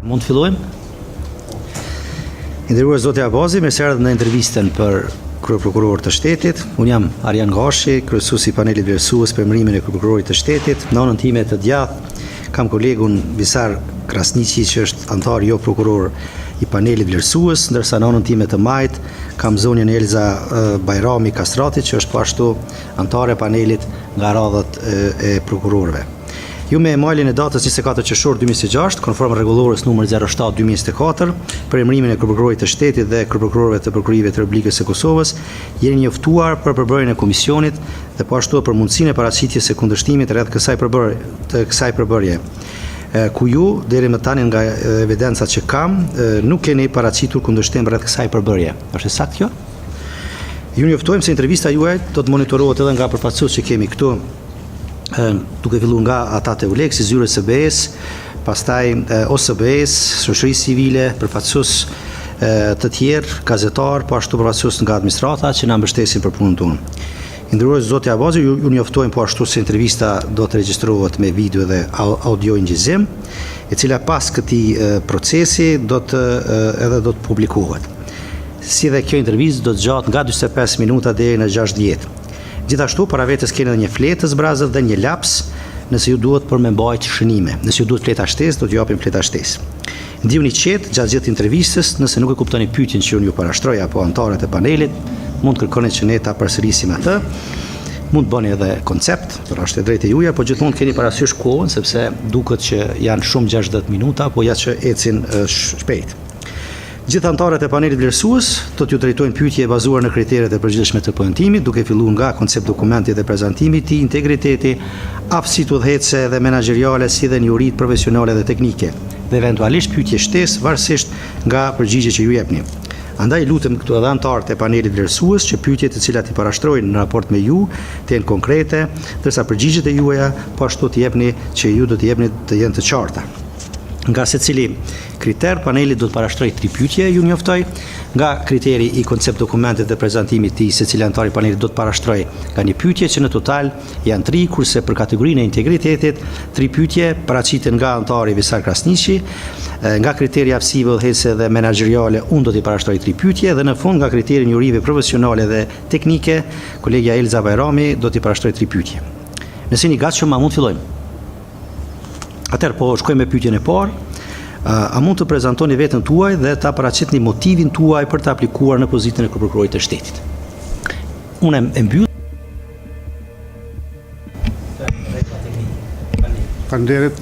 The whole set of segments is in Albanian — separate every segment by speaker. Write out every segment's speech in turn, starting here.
Speaker 1: Mund të fillojmë? Nderuar zoti Abazi, mirëserdhët në intervistën për kryeprokuror të shtetit. Unë jam Arjan Gashi, kryesuesi i panelit vlerësues për emërimin e kryeprokurorit të shtetit. Në anën time të djathtë kam kolegun Visar Krasniqi, që është antar jo prokuror i panelit vlerësues, ndërsa në anën time të majt kam zonjën Elza Bajrami Kastrati, që është po ashtu antare panelit nga radhët e prokurorëve. Ju me emailin e datës 24 qershor 2026, konform rregullores numër 07/2024, për emërimin e kryeprokurorit të shtetit dhe kryeprokurorëve të prokurorive të Republikës së Kosovës, jeni njoftuar për përbërjen e komisionit dhe po ashtu për mundësinë e paraqitjes së kundërshtimit rreth kësaj përbërje. Ku ju deri më tani nga evidencat që kam, nuk keni paraqitur kundërshtim rreth kësaj përbërje. Është saktë kjo? Ju njoftojmë se intervista juaj do të monitorohet edhe nga përfaqësues që kemi këtu, duke filluar nga ata të EULEX, zyrës së BE-s, pastaj OSBE-s, shoqërisë civile, përfaqësues të tjerë, gazetar, po ashtu përfaqësues nga administrata që na mbështesin për punën tonë. Nderuar zoti Abazi, ju njoftojmë po ashtu se intervista do të regjistrohet me video dhe audio ngjizim, e cila pas këtij procesi do të publikohet. Si dhe kjo intervistë do të gjatë nga 45 minuta deri në 60. Gjithashtu, para vetes keni edhe një fletë të zbrazët dhe një laps nëse ju duhet për me mbajtë shënime. Nëse ju duhet fleta shtesë, do t'ju japim fleta shtesë. Ndihuni qetë gjatë gjithë intervistës, nëse nuk e kuptoni pyetjen që unë ju parashtroj apo antarët e panelit, mund të kërkoni që ne ta përsërisim atë. Mund të bëni edhe koncept, për është e drejtë juaja, po gjithmonë keni parasysh kohën, sepse duket që janë shumë 60 minuta, po ja që ecin shpejt. Gjithë antarët e panelit vlerësues do t'ju drejtojnë pyetje e bazuar në kriteret e përgjithshme të punëtimit, duke filluar nga koncept dokumenti dhe prezantimi i tij, integriteti, aftësitë udhëhecëse dhe menaxheriale, si dhe njëritë profesionale dhe teknike, dhe eventualisht pyetje shtesë varësisht nga përgjigjet që ju jepni. Andaj lutem këtu edhe antarët e panelit vlerësues që pyetjet të cilat i parashtrojnë në raport me ju të jenë konkrete, ndërsa përgjigjet e juaja po ashtu të jepni që ju do të jepni të jenë të qarta. Nga secili kriter, paneli do të parashtroj 3 pyetje, ju njoftoj. Nga kriteri i koncept dokumentit dhe prezantimit të secili antar i panelit do të parashtroj nga një pyetje, që në total janë 3, kurse për kategorinë e integritetit 3 pyetje paraqiten nga antari Visar Krasniqi. Nga kriteri aftësive udhëhecëse dhe menaxheriale unë do t'i parashtroj 3 pyetje, dhe në fund nga kriteri njërive profesionale dhe teknike, kolegja Elza Bajrami do t'i parashtroj 3 pyetje. Nëse jeni gatshëm, mund fillojmë. Atëherë po shkojmë me pyetjen e parë. A mund të prezantoni veten tuaj dhe ta paraqitni motivin tuaj për të aplikuar në pozitën e kryeprokurorit të shtetit? Unë e mbyll.
Speaker 2: Faleminderit,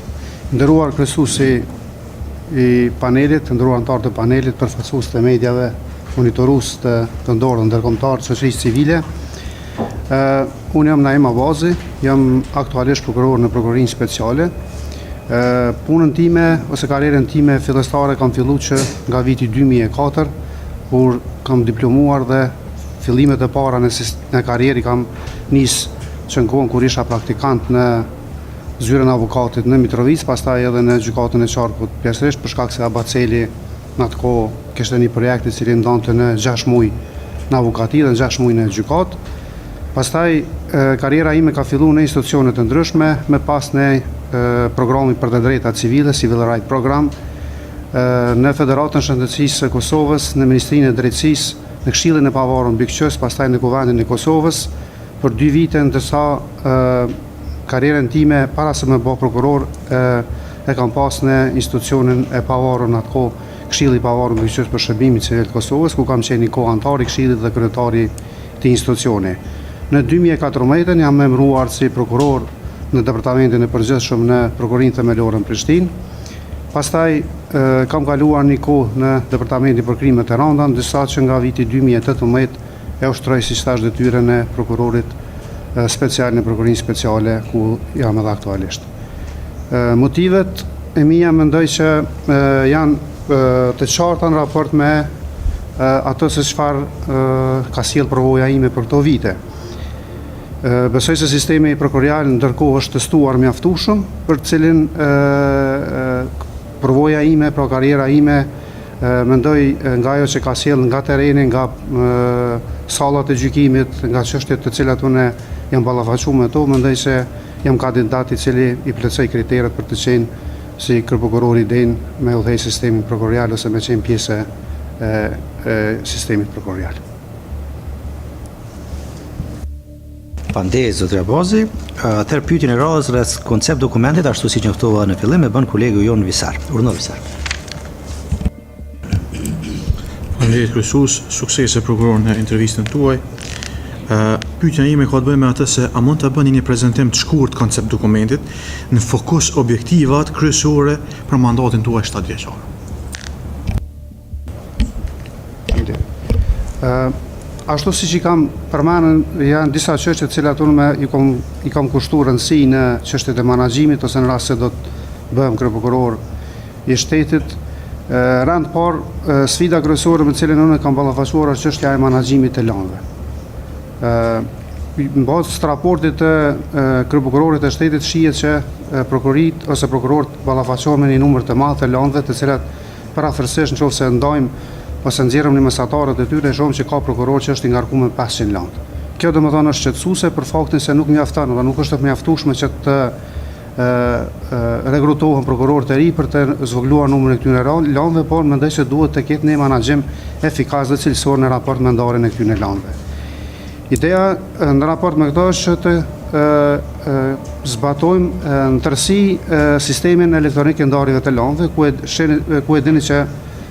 Speaker 2: nderuar kryesuesi i panelit, nderuar antarë të panelit, përfaqësues të mediave, monitorues të ndorë ndërkombëtar të shoqërisë civile. Unë jam Naim Abazi, jam aktualisht prokuror në prokurorinë speciale. Punën time ose karrierën time fillestare kam filluar që nga viti 2004, kur kam diplomuar dhe fillimet e para në karrierë kam nis që në kohën kur isha praktikant në zyrën e avokatit në Mitrovic, pastaj edhe në gjykatën e Qarkut, pjesërisht për shkak se Abaceli në atë kohë kishte një projekt i cili ndonte në 6 muaj në avokati dhe në 6 muaj në gjykat. Pastaj karriera ime ka filluar në institucione të ndryshme, me pas në programi për të drejtat civile, Civil Right Program, në Federatën Shëndetësisë së Kosovës, në Ministrinë e Drejtësisë, në Këshillin e Pavarur BYK-s, pastaj në Kuvendin e Kosovës për 2 vite, ndërsa karrierën time para se më bë prokuror e kam pas në institucionin e pavarur në atë kohë, Këshilli i Pavarur BYK-s për shërbimin civil të Kosovës, ku kam qenë kohë antar i Këshillit dhe kryetari të institucioni. Në 2014 jam emëruar si prokuror në departamentin e përgjithshëm në prokurorinë themelore në Prishtinë. Pastaj kam kaluar një kohë në departamentin për krime të rënda, ndërsa që nga viti 2018 e ushtroj si stazh detyrën e prokurorit special në prokurorinë speciale, ku jam edhe aktualisht. Motivet e mia mendoj që janë të qarta në raport me ato se çfarë ka sjell përvoja ime për këto vite. Besoj se sistemi prokurorial ndërkohë është testuar mjaftueshëm, për të cilin përvoja ime, pra karriera ime, mendoj nga ajo që ka sjell nga tereni, nga sallat e gjykimit, nga çështjet të cilat unë jam ballafaqur me to, mendoj se jam kandidat i cili i plotësoj kriteret për të qenë si kryeprokurori den me udhëheq sistemin prokurorial ose me qenë pjesë e sistemit prokurorial.
Speaker 1: Faleminderit zotëri Abazi. Atëherë pyetjen e radhës rreth koncept dokumentit ashtu siç njoftova në fillim e bën kolegu jon Visar. Urdhno Visar.
Speaker 3: Faleminderit kryesues, suksese prokuror në intervistën tuaj. Pyetja ime ka të bëjë me atë se a mund të bëni një prezantim të shkurt koncept dokumentit në fokus objektivat kryesore për mandatin tuaj 7 vjeçar.
Speaker 2: Ashtu siç i kam përmendur, janë disa çështje të cilat unë i kam kushtuar rëndësi në çështjet e menaxhimit ose në rast se do të bëhem kryeprokuror i shtetit. Rand par sfida kryesore me cilën unë kam ballafaqsuar është çështja e menaxhimit të lëndëve. Në bazë të raportit të kryeprokurorit të shtetit shihet që prokurorit ose prokurorët ballafaqohen me një numër të madh të lëndëve, të cilat parafërsisht nëse ndajmë ose nxjerrëm një mesatarët e tyre, shohim që ka prokuror që është i ngarkuar me 500 lëndë. Kjo domethënë është shqetësuese për faktin se nuk mjafton, apo nuk është e mjaftueshme që të rekrutohen prokurorë të ri për të zvogëluar numrin e këtyre lëndëve, por mendoj se duhet të ketë një menaxhim efikas dhe cilësor në raport me ndarjen e këtyre lëndëve. Ideja në raport me këto është që të zbatojmë në tërësi sistemin elektronik e ndarjeve të lëndëve, ku e dini që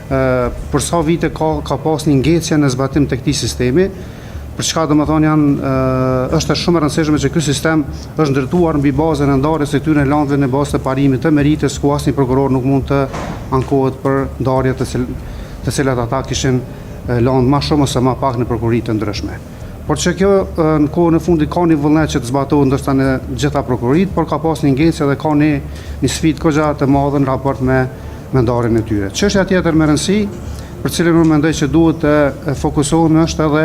Speaker 2: për sa vite ka pas një ngecje në zbatim të këtij sistemi, për çka domethënë është shumë e rëndësishme që ky sistem është ndërtuar mbi bazën e ndarjes së këtyre lëndëve në bazë të parimit të meritës, ku asnjë prokuror nuk mund të ankohet për ndarje të cilat ata kishin lëndë më shumë ose më pak në prokurori të ndryshme. Por që kjo në kohën e fundit ka një vullnet që të zbatohet ndoshta në gjitha prokurorit, por ka pas një ngecje dhe ka një sfidë goxha të madhe në raport me ndarjen e tyre. Çështja tjetër me rëndësi, për cilën unë mendoj që duhet të fokusohemi është edhe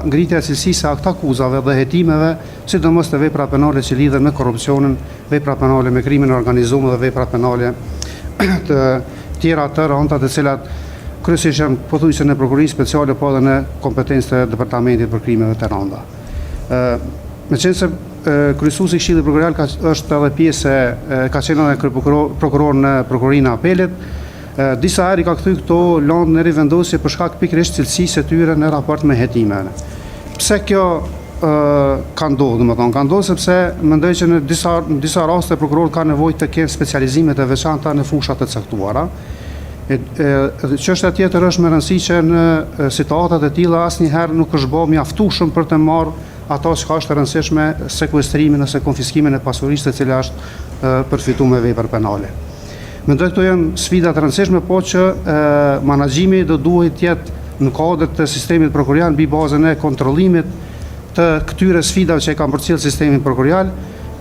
Speaker 2: ngritja e cilësisë së aktakuzave dhe hetimeve, sidomos të vepra penale që lidhen me korrupsionin, vepra penale me krimin organizuar dhe vepra penale të tjera të rënda, të cilat kryesisht janë pothuajse në prokurorisë speciale, po edhe në kompetencë të departamentit për krimeve të rënda. Meqense kryesuesi i Këshillit Prokurorial është edhe pjesë ka qenë edhe prokuror në prokurorinë e apelit, disa herë ka kthy këto lëndë në rivendosje për shkak pikërisht cilësisë së tyre në raport me hetimet. Pse kjo ka ndodhur, domethënë ka ndodhur sepse mendoj që në disa raste prokurorët kanë nevojë të kenë specializime të veçanta në fusha të caktuara. Çështja tjetër është me rëndësi që në situatat e tilla asnjëherë nuk është bërë mjaftueshëm për të marrë ato që është e rëndësishme, sekuestrimin ose konfiskimin e pasurisë e cila është përfituar me vepër penale. Mendoj këto janë sfida të rëndësishme, po që menaxhimi do duhet të jetë në kuadër të sistemit prokurorial mbi bazën e kontrollimit të këtyre sfidave që e kanë përcjell sistemi prokurorial,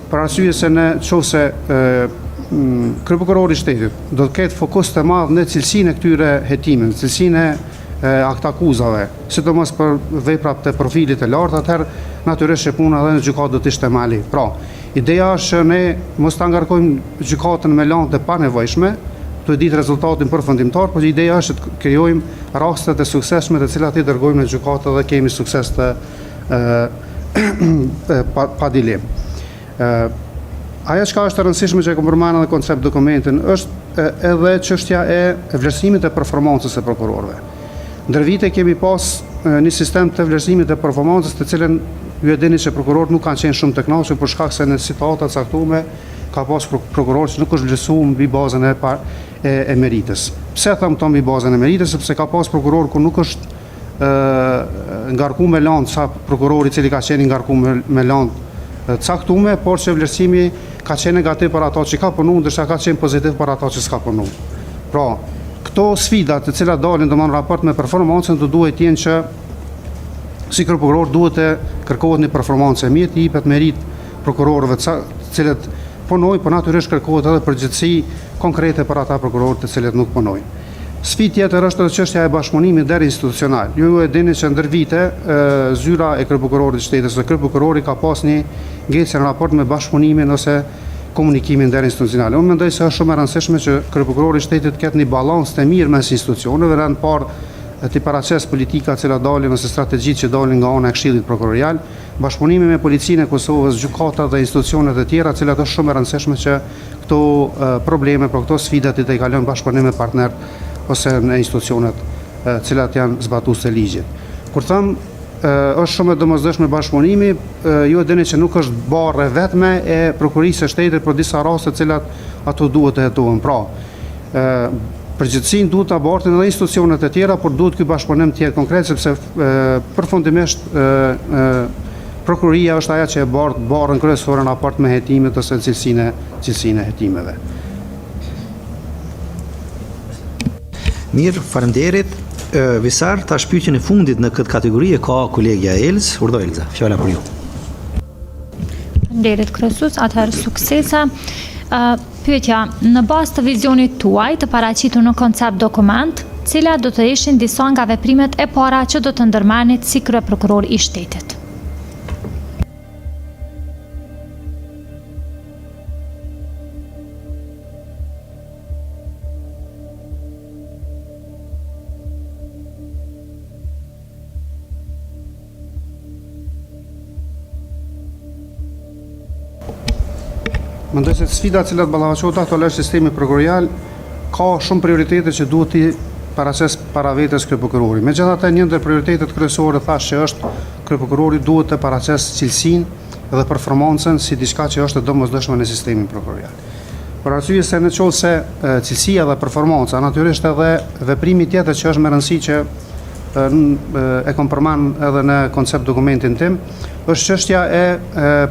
Speaker 2: për arsye se nëse kryeprokurori i shtetit do të ketë fokus të madh në cilësinë e këtyre hetimeve, cilësinë e aktakuzave, sidomos për vepra të profilit të lartë, atëherë natyrisht që puna edhe në gjykatë do të ishte më lehtë. Pra, ideja është që ne mos ta ngarkojmë gjykatën me lëndë të panevojshme, të ditë rezultatin përfundimtar, por ideja është të krijojmë raste të suksesshme të cilat i dërgojmë në gjykatë dhe kemi sukses të pa dilemë. Ajo që është e rëndësishme që e kam përmendur në koncept dokumentin është edhe çështja e vlerësimit të performancës së prokurorëve. Ndër vite kemi pas një sistem të vlerësimit të performancës, të cilën ju e dini që prokurorët nuk kanë qenë shumë të kënaqur për shkak se në situata të caktuara ka pas prokurorë që nuk është vlerësuar mbi bazën e meritës. Pse them këto mbi bazën e meritës? Sepse ka pas prokuror ku nuk është ngarkuar me lëndë sa prokurori i cili ka qenë ngarkuar me lëndë caktuar, por që vlerësimi ka qenë negativ për ato që ka punuar, ndërsa ka qenë pozitiv për ato që s'ka punuar. Pra, këto sfida të cilat dalin domosdoshmë raport me performancën do duhet të jenë që si prokuror duhet të kërkohet një performancë e mirë, të jepet merit prokurorëve të cilët punojnë, por natyrisht kërkohet edhe përgjegjësi konkrete për ata prokurorë të cilët nuk punojnë. Sfidë tjetër është edhe çështja e bashkëpunimit derinstitucional. Ju e dini që ndër vite zyra e kryeprokurorit të shtetit ose kryeprokurori ka pas një ngecje në raport me bashkëpunimin ose komunikimin derinstitucional. Unë mendoj se është shumë e rëndësishme që kryeprokurori i shtetit të ketë një balancë të mirë mes institucioneve, rend parë të paraqes politika që dalin ose strategjitë që dalin nga ana e Këshillit Prokurorial, bashkëpunimi me Policinë e Kosovës, gjykata dhe institucionet e tjera, cilat është shumë e rëndësishme që këto probleme, për këto sfida të kalojnë bashkëpunim me partnerët ose në institucionet cilat janë zbatues të ligjit. Kur them është shumë e domosdoshme bashkëpunimi, ju e dini që nuk është barre vetme e prokurisë së shtetit për disa raste të cilat ato duhet të hetohen. Pra, përgjithësinë duhet ta bartin edhe institucionet e tjera, por duhet ky bashkëpunim të jetë konkret sepse përfundimisht prokuria është ajo që e barrën kryesore në raport me hetimet ose cilësinë e hetimeve.
Speaker 1: Mirë, faleminderit. Visar, tash pyetjen e fundit në këtë kategori e ka kolegja Elz. Urdhë Elza, fjala për ju.
Speaker 4: Faleminderit kryesues, atëherë suksese. Pyetja, në bazë të vizionit tuaj të paraqitur në koncept dokument, cilat do të ishin disa nga veprimet e para që do të ndërmarrnit si kryeprokuror i shtetit?
Speaker 2: Mendoj se sfida cilat ballafaqohet aktualisht sistemi prokurorial ka shumë prioritete që duhet të paraqes para vetes kryeprokurori. Megjithatë, një ndër prioritetet kryesore thash që është kryeprokurori duhet të paraqes cilësinë dhe performancën si diçka që është e domosdoshme në sistemin prokurorial. Për arsye se nëse cilësia dhe performanca, natyrisht edhe veprimi tjetër që është më rëndësi që e kam përmend edhe në koncept dokumentin tim, është çështja e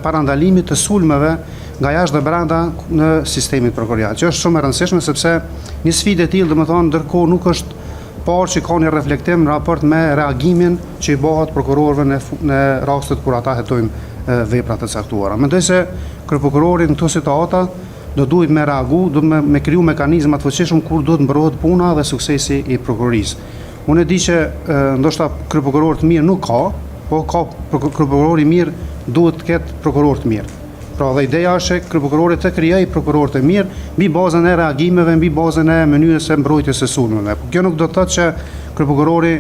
Speaker 2: parandalimit të sulmeve nga jashtë dhe brenda në sistemin prokurorial, që është shumë e rëndësishme sepse një sfidë e tillë, domethënë, ndërkohë nuk është parë që ka një reflektim në raport me reagimin që i bëhet prokurorëve në rastet kur ata hetojnë vepra të caktuara. Mendoj se kryeprokurori në këto situata do duhet me reagu, do me kriju mekanizma të fuqishëm kur do të mbrohet puna dhe suksesi i prokurorisë. Unë e di që ndoshta kryeprokuror të mirë nuk ka, po ka kryeprokuror i mirë duhet të ketë prokuror të mirë. Pra dhe ideja është që kryeprokurori të krijojë prokuror të mirë mbi bazën e reagimeve, mbi bazën e mënyrës së mbrojtjes së sulmeve. Kjo nuk do të thotë që kryeprokurori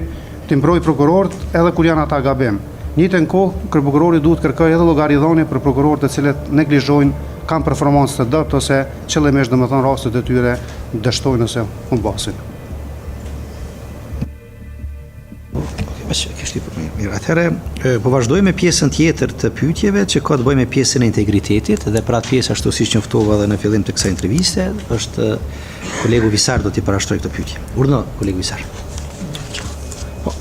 Speaker 2: të mbrojë prokurorët edhe kur janë ata gabim. Në të njëjtën kohë, kryeprokurori duhet kërkojë edhe llogaridhënie për prokurorët të cilët neglizhojnë, kanë performancë të dobët ose qëllimisht domethënë rastet e tyre dështojnë ose humbasin.
Speaker 1: Mirë, atëherë po vazhdoj me pjesën tjetër të pyetjeve që ka të bëjë me pjesën e integritetit dhe për atë pjesë ashtu siç njoftova edhe në fillim të kësaj interviste, është kolegu Visar do t'i parashtroj këtë pyetje. Urdhëro, kolegu Visar.
Speaker 3: Po.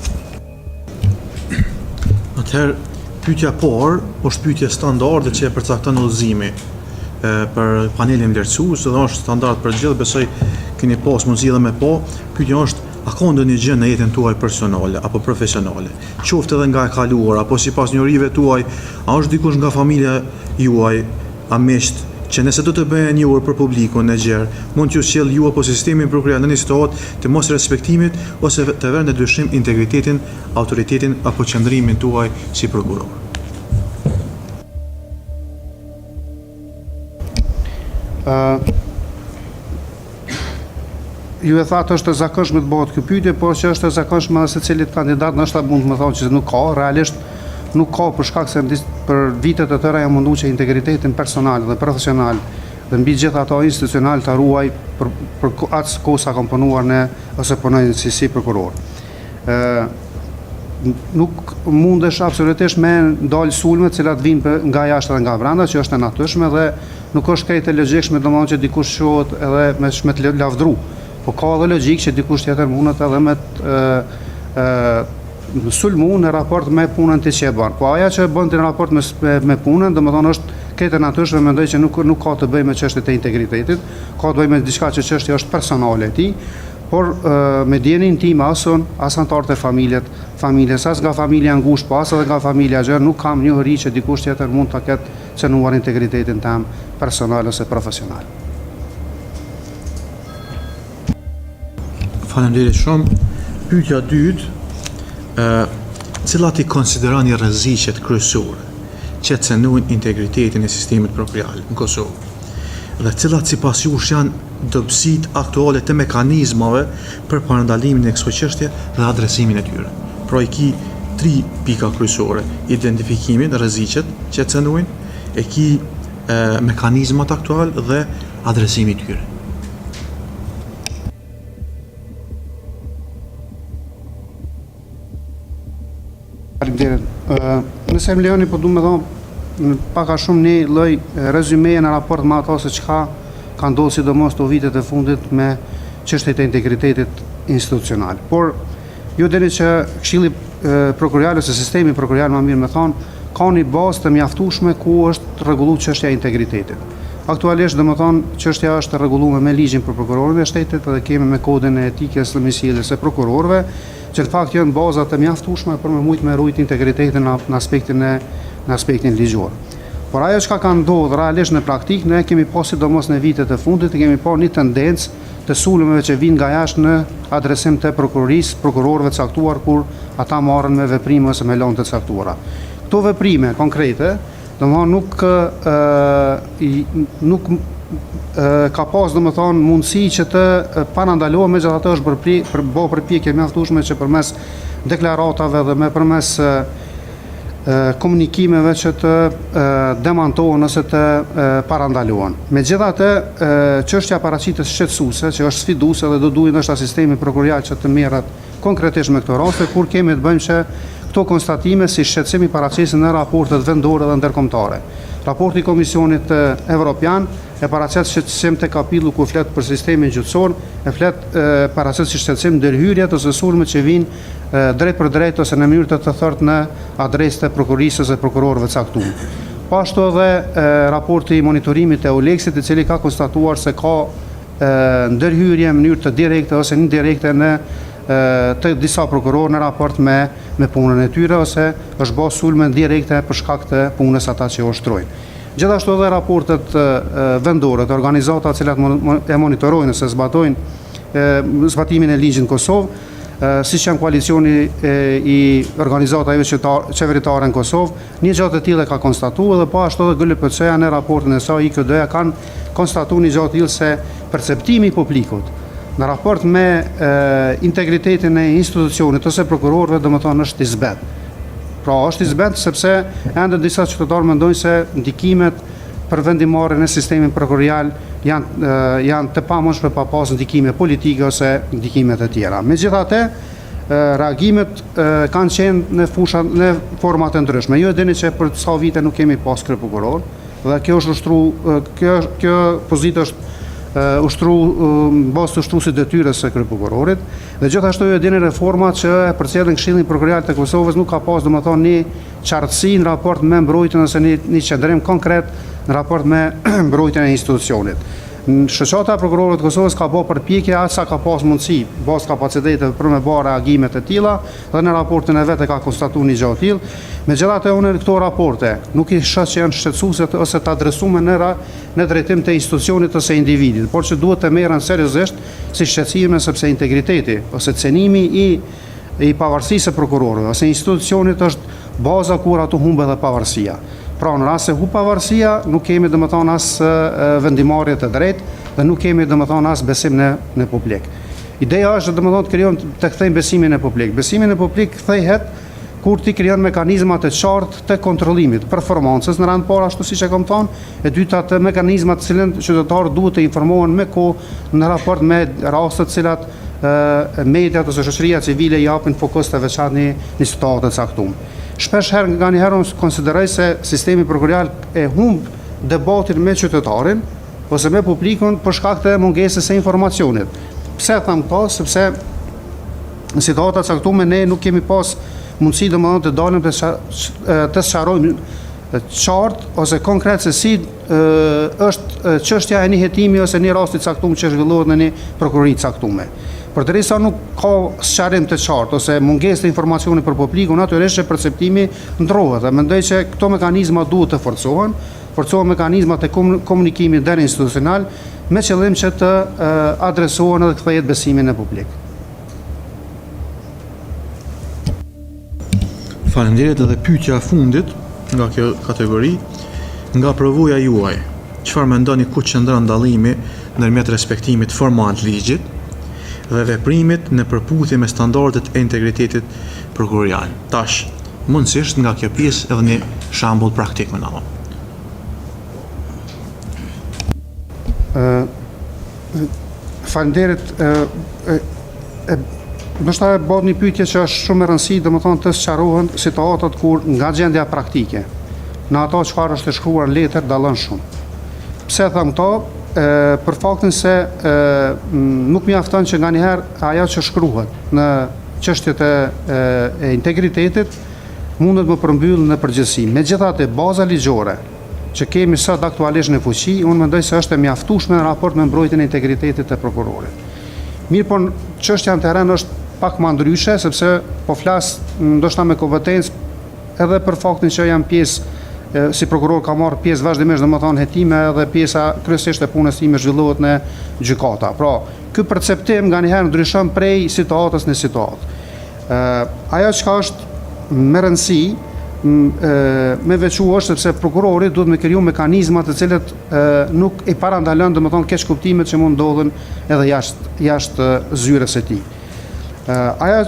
Speaker 3: Atëherë pyetja parë është pyetje standarde që e përcakton udhëzimi për panelin vlerësues, dhe është standard për gjithë, besoj keni pas mundësi edhe me po. Pyetja është: a ka ndonjë gjë në jetën tuaj personale apo profesionale, qoftë edhe nga e kaluar apo sipas njohurive tuaj, a është dikush nga familja juaj, a miqt, që nëse do të bëhen njohur për publikun e gjerë, mund t'ju sjell ju apo sistemin prokurorial në një situatë të mos respektimit ose të vënë në dyshim integritetin, autoritetin apo qëndrimin tuaj si prokuror?
Speaker 2: Ju e thatë është e zakonshme të bëhet kjo pyetje, por që është e zakonshme edhe secilit kandidat ndoshta mund të më thonë që nuk ka, realisht nuk ka për shkak se për vitet e tëra jam munduar që integritetin personal dhe profesional dhe mbi gjithë ato institucional të ruaj për atë kohë sa kam punuar në ose punoj si prokuror. Nuk mundesh absolutisht me ndalë sulme të cilat vinë nga jashtë dhe nga brenda, që është e natyrshme dhe nuk është krejt e logjikshme domethënë që dikush shohet edhe me të lavdru. Po ka edhe logjik që dikush tjetër mundet edhe me sulmu në raport me punën të që e bën. Po aja që e bën në raport me punën, domethënë është krejt e natyrshme, mendoj që nuk ka të bëjë me çështjet e integritetit, ka të bëjë me diçka që çështja është personale e tij, por me djenin tim as anëtarët e familjes, as nga familja ngushtë, po as edhe nga familja gjë, nuk kam njohuri që dikush tjetër mund ta ketë cënuar integritetin tim personal ose profesional.
Speaker 3: Faleminderit shumë. Pyetja e dytë, cilat i konsideroni rreziqet kryesore që cënojnë integritetin e sistemit prokurorial në Kosovë? Dhe cilat sipas jush janë dobësitë aktuale të mekanizmave për parandalimin e kësaj çështje dhe adresimin e tyre. Pra i ki 3 pika kryesore: identifikimin, rreziqet që cënojnë, e ki mekanizmat aktual dhe adresimi i tyre.
Speaker 2: Nëse më lejoni, po du me thonë pak a shumë një lloj rezumeje në raport me ato se çka ka ndodhur sidomos të vitet e fundit me çështjet e integritetit institucional. Por ju dini që Këshilli Prokurorial ose sistemi prokurorial, më mirë me thonë, ka një bazë të mjaftueshme ku është rregulluar çështja e integritetit. Aktualisht, domethënë, çështja është rregulluar me ligjin për prokurorët e shtetit dhe kemi me kodin e etikës dhe mirësjelljes së prokurorëve, që në fakt janë baza të mjaftueshme për me rujt integritetin në aspektin ligjor. Por ajo çka ka ndodhur realisht në praktik, ne kemi pas sidomos në vitet e fundit, kemi pa një tendencë të sulmeve që vinë nga jashtë në adresim të prokurorisë, prokurorëve caktuar kur ata marrin me veprime ose me lëndë të caktuara. Këto veprime konkrete, nuk ka pas mundësi që të parandalohen, megjithatë është bërë përpjekje mjaftueshme që përmes deklaratave dhe përmes komunikimeve që të demantohen ose të parandalohen. Megjithatë, çështja paraqitet shqetësuese, që është sfiduese dhe do duhet ndoshta sistemi prokurorial që të merret konkretisht me këto raste, kur kemi të bëjmë që këto konstatime si shqetësim i paraqisin në raportet vendore dhe ndërkombëtare. Raporti i Komisionit Evropian e paraqet shqetësim të kapitullu ku flet për sistemin gjyqësor, e flet paraqet si shqetësim ndërhyrjet ose sulmet që vinë drejt për drejt ose në mënyrë të thërtë në adresë të prokurisë ose prokurorëve caktuar. Po ashtu edhe raporti i monitorimit të EULEX-it, i cili ka konstatuar se ka ndërhyrje në mënyrë të direkte ose indirekte në të disa prokurorë në raport me punën e tyre, ose është bërë sulme direkte për shkak të punës ata që ushtrojnë. Gjithashtu edhe raportet vendore të organizata cilat e monitorojnë se zbatojnë zbatimin e ligjit në Kosovë, siç janë koalicioni i organizatave qeveritare në Kosovë, një gjë të tillë ka konstatuar, dhe po ashtu edhe GLPC-ja në raportin e saj IK2 kanë konstatuar një gjë të tillë, se perceptimi i publikut në raport me integritetin e institucionit ose prokurorëve, domethënë është i zbet. Pra është i zbet sepse ende disa qytetarë mendojnë se ndikimet për vendimarrjen në sistemin prokurorial janë të pamundshme pa pas ndikime politike ose ndikime të tjera. Megjithatë, reagimet kanë qenë në forma të ndryshme. Ju e dini që për sa vite nuk kemi pas kryeprokuror, dhe kjo pozitë është bazë të ushtruesit detyrës së kryeprokurorit, dhe gjithashtu ju e dini reformat që e përcjellin Këshillin Prokurorial të Kosovës nuk ka pas domethënë një qartësi në raport me mbrojtjen ose një qëndrim konkret në raport me mbrojtjen e institucionit. Shoqata e prokurorëve të Kosovës ka bërë përpjekje aq sa ka pas mundësi, bazë kapacitete për me bërë reagime të tilla, dhe në raportin e vet e ka konstatuar një gjë të tillë. Megjithatë, unë në këto raporte nuk i shoh që janë shqetësuese ose të adresuar në drejtim të institucionit ose individit, por që duhet të merren seriozisht si shqetësime, sepse integriteti ose cenimi i pavarësisë së prokurorëve ose institucionit është baza kur ato humbet dhe pavarësia. Pra në rast se hu pavarësia, nuk kemi domethënë as vendimarrje të drejtë dhe nuk kemi domethënë as besim në publik. Ideja është domethënë të krijojmë të kthejmë besimin e publik. Besimin e publik kthehet kur ti krijon mekanizma të qartë të kontrollimit, performancës në rand parë, ashtu siç e kam thënë, e dyta të mekanizma të cilën qytetarët duhet të informohen me kohë në raport me rastet të cilat mediat ose shoqëria civile japin fokus të veçantë në situatë të caktuar. Shpesh herë nga një herë unë konsideroj se sistemi prokurorial e humb debatin me qytetarin ose me publikun për shkak të mungesës së informacionit. Pse them këto? Sepse në situata të caktuara ne nuk kemi pas mundësi domethënë të dalim të sqarojmë qartë ose konkret se si është çështja e një hetimi ose një rasti caktuar që zhvillohet në një prokurori të caktuar. Përderisa nuk ka sqarim të qartë ose mungesë të informacionit për publikun, natyrisht që perceptimi ndrohet, dhe mendoj që këto mekanizma duhet të forcohen mekanizmat e komunikimit derinstitucional me qëllim që të adresohen edhe kthehet besimin e publik.
Speaker 3: Faleminderit, edhe pyetja e fundit nga kjo kategori, nga provuja juaj, çfarë mendoni ku qëndron dallimi ndërmjet respektimit formal të ligjit dhe veprimit në përputhje me standardet e integritetit prokurorial. Tash, mundësisht nga kjo pjesë edhe një shembull praktik më nava.
Speaker 2: Faleminderit. Ndoshta e bëhet një pyetje që është shumë e rëndësishme, domethënë të sqarohen situatat kur nga gjendja praktike në ato çfarë është e shkruar në letër dallon shumë. Pse them këto? Për faktin se nuk mjafton që nganjëherë ajo që shkruhet në çështjet e integritetit mundet më përmbyll në përgjithësi. Megjithatë, baza ligjore që kemi sot aktualisht në fuqi, unë mendoj se është e mjaftueshme në raport me mbrojtjen e integritetit të prokurorit. Mirë, po çështja në terren është pak më ndryshe, sepse po flas ndoshta me kompetencë edhe për faktin që jam pjesë si prokuror ka marrë pjesë vazhdimisht, domethënë hetime edhe pjesa kryesisht e punës time zhvillohet në gjykata. Pra, ky perceptim nganjëherë ndryshon prej situatës në situatë. Ajo që është me rëndësi me veçu është sepse prokurori duhet me kriju mekanizma të cilët nuk i parandalon domethënë keq kuptimet që mund ndodhen edhe jashtë zyrës së tij. Ajo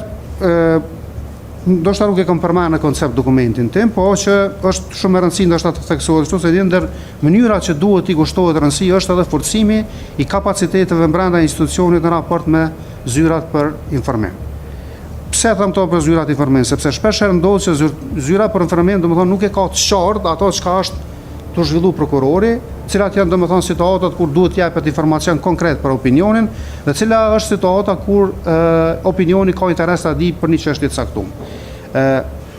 Speaker 2: ndoshta nuk e kam përmendur në koncept dokumentin tim, po që është shumë e rëndësishme ndoshta të theksohet kështu se një ndër mënyrat që duhet i kushtohet rëndësi është edhe forcimi i kapaciteteve brenda institucionit në raport me zyrat për informim. Pse them to për zyrat informim? Sepse shpesh ndodh që zyra për informim domethënë nuk e ka të qartë ato çka është të zhvillu prokurori, cilat janë domethënë situatat kur duhet japet informacion konkret për opinionin, dhe cila është situata kur opinioni ka interes ta di për një çështje të caktuar.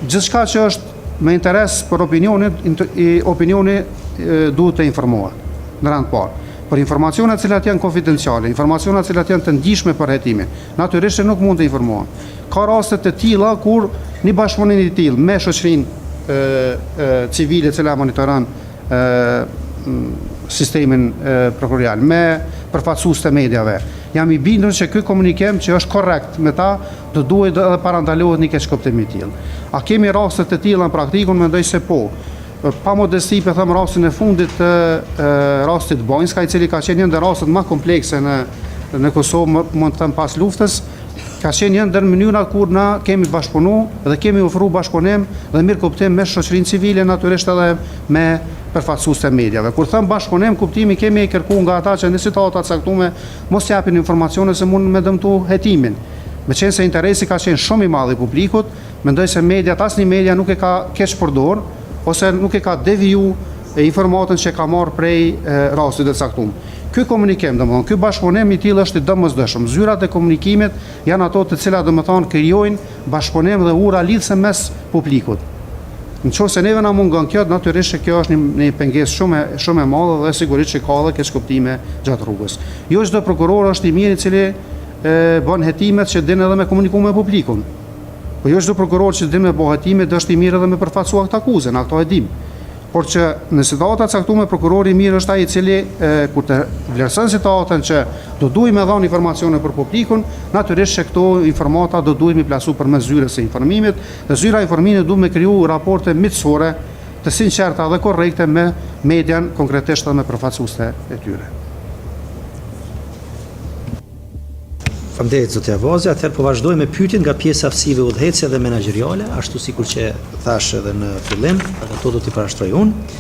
Speaker 2: Gjithçka që është me interes për opinionin, opinioni duhet të informohet në rand parë. Për informacionet cilat janë konfidenciale, informacionet cilat janë të ndjeshme për hetimin, natyrisht nuk mund të informohen. Ka raste të tilla kur një bashkëpunim i tillë me shoqërinë civile e cila monitoron sistemin prokurorial me përfaqësues të medjave. Jam i bindur që ky komunikim që është korrekt me ta do duhet edhe parandalohet një keq kuptim i tillë. A kemi raste të tilla në praktikën? Mendoj se po. Pa modesti për them rastin e fundit të rastit Bojnska, i cili ka qenë një ndër rastet më komplekse në Kosovë, mund të them pas luftës, ka qenë një ndër mënyrat kur na kemi bashkëpunu dhe kemi ofruar bashkëpunim dhe mirë kuptim me shoqërinë civile, natyrisht edhe me përfaqësues të medjave. Kur them bashkëpunim, kuptimi kemi kërkuar nga ata që në situata të caktuara mos japin informacione se mund me dëmtu hetimin. Meqense interesi ka qenë shumë i madh i publikut, mendoj se mediat, asnjë media nuk e ka keq përdor ose nuk e ka deviju informatën që ka marrë prej rastit të caktuar. Ky komunikim, domethënë, ky bashkëpunim i tillë është i domosdoshëm. Zyrat e komunikimit janë ato të cilat domethënë krijojnë bashkëpunim dhe ura lidhse mes publikut. Nëse neve na mungon kjo, natyrisht kjo është një pengesë shumë e madhe dhe sigurisht që ka edhe keq kuptime gjatë rrugës. Jo çdo prokuror është i mirë i cili bën hetimet që din edhe me komunikuar me publikun. Po jo çdo prokuror që din me bëj hetime është i mirë edhe me përfaqësuar këtë akuzën, na këto e dim. Por që në situata caktuar prokurori i mirë është ai i cili kur të vlerëson situatën që do duhet me dhënë informacione për publikun, natyrisht që këto informata do duhet mi plasu përmes zyrës së informimit, dhe zyra e informimit duhet me kriju raporte miqësore, të sinqerta dhe korrekte me median, konkretisht edhe me përfaqësuesit e tyre.
Speaker 1: Faleminderit zotja Avazi, atëherë po vazhdoj me pyetjen nga pjesa aftësive udhëhecje dhe menaxheriale, ashtu sikur që thash edhe në fillim, ato do t'i parashtroj unë.